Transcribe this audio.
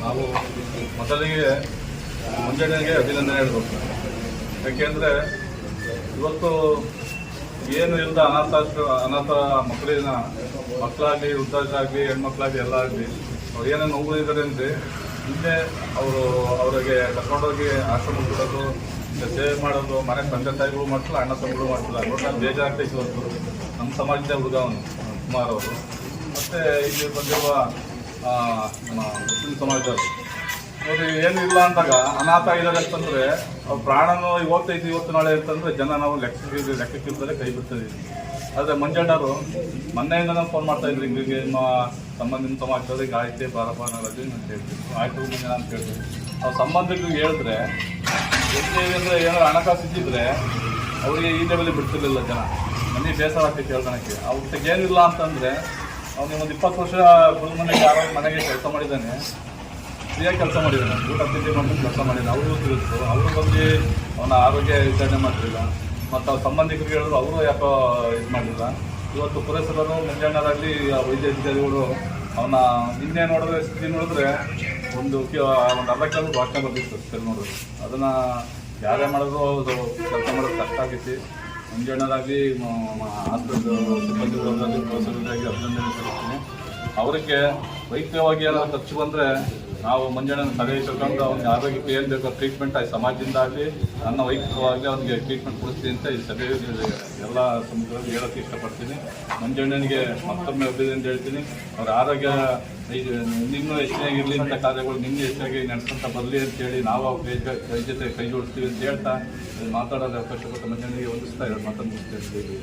ನಾವು ಮೊದಲಿಗೆ ಮಂಜಣ್ಣನಿಗೆ ಅಭಿನಂದನೆ ಹೇಳ್ಬೇಕು. ಯಾಕೆಂದರೆ ಇವತ್ತು ಏನು ಇಲ್ಲದ ಅನಾಥ ಮಕ್ಕಳಾಗಲಿ ವೃದ್ಧಾಗಲಿ ಹೆಣ್ಮಕ್ಳಾಗಲಿ ಎಲ್ಲ ಆಗಲಿ ಅವ್ರು ಏನೇನು ನೋವಿದ್ದಾರೆ ಅಂದರೆ ಹಿಂದೆ ಅವರಿಗೆ ಕರ್ಕೊಂಡೋಗಿ ಆಶ್ರಮ ಕೊಡೋದು, ಸೇವೆ ಮಾಡೋದು, ಮನೆ ತಂದೆ ತಾಯಿಗಳು ಮಾಡ್ತಿಲ್ಲ, ಅಣ್ಣ ತಮ್ಮಗಳು ಮಾಡ್ತಿಲ್ಲ. ನೋಡಿ ಬೇಜಾರಾಗ್ತೈತೆ ಇವತ್ತು ನಮ್ಮ ಸಮಾಜದ ಹುಡುಗ ಅವನು ಕುಮಾರ್ ಅವರು. ಮತ್ತು ಇಲ್ಲಿ ಬಂದಿರುವ ನಮ್ಮ ಮುಸ್ಲಿಂ ಸಮಾಜದವರು ನೋಡಿ ಏನು ಇಲ್ಲ ಅಂದಾಗ ಅನಾಥ ಇದ್ದಾರೆ ಅಂತಂದರೆ ಅವ್ರ ಪ್ರಾಣನೂ ಹೋಗ್ತೈತಿ ಇವತ್ತು ನಾಳೆ ಅಂತಂದರೆ ಜನ ನಾವು ಲೆಕ್ಕಕ್ಕಿಂತಲೇ ಕೈ ಬಿಡ್ತಾಯಿದ್ದೀವಿ. ಆದರೆ ಮಂಜಣ್ಣವರು ಮೊನ್ನೆಯಿಂದ ನಾವು ಫೋನ್ ಮಾಡ್ತಾಯಿದ್ರು, ಹಿಂಗೆ ನಿಮ್ಮ ಸಮಾಜದವ್ರಿಗೆ ಆಯ್ತೆ ಬಾರಪ್ಪ ನಾವು ರಜೆ ಅಂತ ಹೇಳ್ತೀವಿ, ಆಯ್ತು ಮುಂಜಾನೆ ಅಂತ ಹೇಳ್ತೀವಿ. ಅವ್ರ ಸಂಬಂಧಿಕರಿಗೆ ಹೇಳಿದ್ರೆ ಅಂದರೆ ಏನಾದ್ರು ಹಣಕಾಸು ಇದ್ದಿದ್ರೆ ಅವರಿಗೆ ಈ ಲೆವೆಲಿಗೆ ಬಿಡ್ತಿರ್ಲಿಲ್ಲ ಜನ. ಮನೆ ಬೇಸರ ಆಗ್ತೈತಿ ಹೇಳ್ಕೊಳಕ್ಕೆ. ಅವ್ರಿಗೆ ಏನಿಲ್ಲ ಅಂತಂದರೆ ಅವನಿಗೆ ಒಂದು 20 ವರ್ಷ ಮನೆಗೆ ಯಾರೋ ಮನೆಗೆ ಕೆಲಸ ಮಾಡಿದ್ದಾನೆ, ಫ್ರೀಯಾಗಿ ಕೆಲಸ ಮಾಡಿದ್ದಾನೆ, ಊಟ ತಿಂಡಿ ಮಾಡ್ಕೊಂಡು ಕೆಲಸ ಮಾಡಿದ್ದಾನೆ. ಅವರು ತಿಳಿದ್ರು, ಅವರು ಬಂದು ಅವನ ಆರೋಗ್ಯ ವಿಚಾರಣೆ ಮಾಡ್ತಿಲ್ಲ. ಮತ್ತು ಅವ್ರ ಸಂಬಂಧಿಕರಿಗೆ ಹೇಳಿದ್ರು, ಅವರು ಯಾಕೋ ಇದು ಮಾಡಲಿಲ್ಲ. ಇವತ್ತು ಪುರಸಭರು ಮಂಜಣ್ಣರಾಗಲಿ ವೈದ್ಯ ಅಧಿಕಾರಿಗಳು ಅವನ ನಿನ್ನೆ ನೋಡಿದ್ರೆ ಸ್ಥಿತಿ ನೋಡಿದ್ರೆ ಒಂದು ಅರ್ಧ ಕೆಲಸ ಭಾಷಣ ಬರ್ತಿತ್ತು ಸರಿ ನೋಡಿದ್ರು. ಅದನ್ನು ಯಾರೇ ಮಾಡಿದ್ರು ಅದು ಕೆಲಸ ಮಾಡೋದು ಕಷ್ಟ ಆಗೈತಿ. ಮಂಜಣ್ಣರಾಗಲಿ ಆಸ್ಪತ್ರೆ ಸಿಬ್ಬಂದಿಗಳಾಗಲಿ ಪುರಸಭೆಯಾಗಿ ಅಭಿನಂದನೆ ಸಲ್ಲಿಸ್ತೀನಿ. ಅವರಿಗೆ ವೈಯಕ್ತಿಕವಾಗಿ ಏನಾದ್ರು ಖರ್ಚು ಬಂದರೆ ನಾವು ಮಂಜಣ್ಣನ ತಲೆ ತಗೊಂಡು ಅವ್ನಿಗೆ ಆರೋಗ್ಯಕ್ಕೆ ಏನು ಬೇಕೋ ಟ್ರೀಟ್ಮೆಂಟ್ ಆಗಿ ಸಮಾಜದಿಂದ ಆಗಲಿ ನನ್ನ ವೈಯಕ್ತಿಕವಾಗಿ ಅವನಿಗೆ ಟ್ರೀಟ್ಮೆಂಟ್ ಕೊಡಿಸ್ತೀನಿ ಅಂತ ಈ ಸಭೆಯಲ್ಲಿ ಎಲ್ಲ ಸಮುದ್ರದಲ್ಲಿ ಹೇಳೋಕ್ಕೆ ಇಷ್ಟಪಡ್ತೀನಿ. ಮಂಜಣ್ಣನಿಗೆ ಮತ್ತೊಮ್ಮೆ ಅಭಿನಂದನೆ ಹೇಳ್ತೀನಿ. ಅವರ ಆರೋಗ್ಯ ಇನ್ನೂ ಹೆಚ್ಚಾಗಿರಲಿ ಇಂಥ ಕಾರ್ಯಗಳು ನಿನ್ನೆ ಹೆಚ್ಚಾಗಿ ನಡೆಸ್ಕೊಂತ ಬರಲಿ ಅಂತೇಳಿ ನಾವು ಕೈ ಜೊತೆ ಕೈ ಜೋಡಿಸ್ತೀವಿ ಅಂತ ಹೇಳ್ತಾ ಮಾತಾಡೋದು ಅವಕಾಶ ಕೊಟ್ಟು ಮಂಜಣ್ಣನಿಗೆ ಹೊಂದಿಸ್ತಾ ಮಾತನ್ನು ಮುಗಿಸ್ತಾ ಇದ್ದೀವಿ.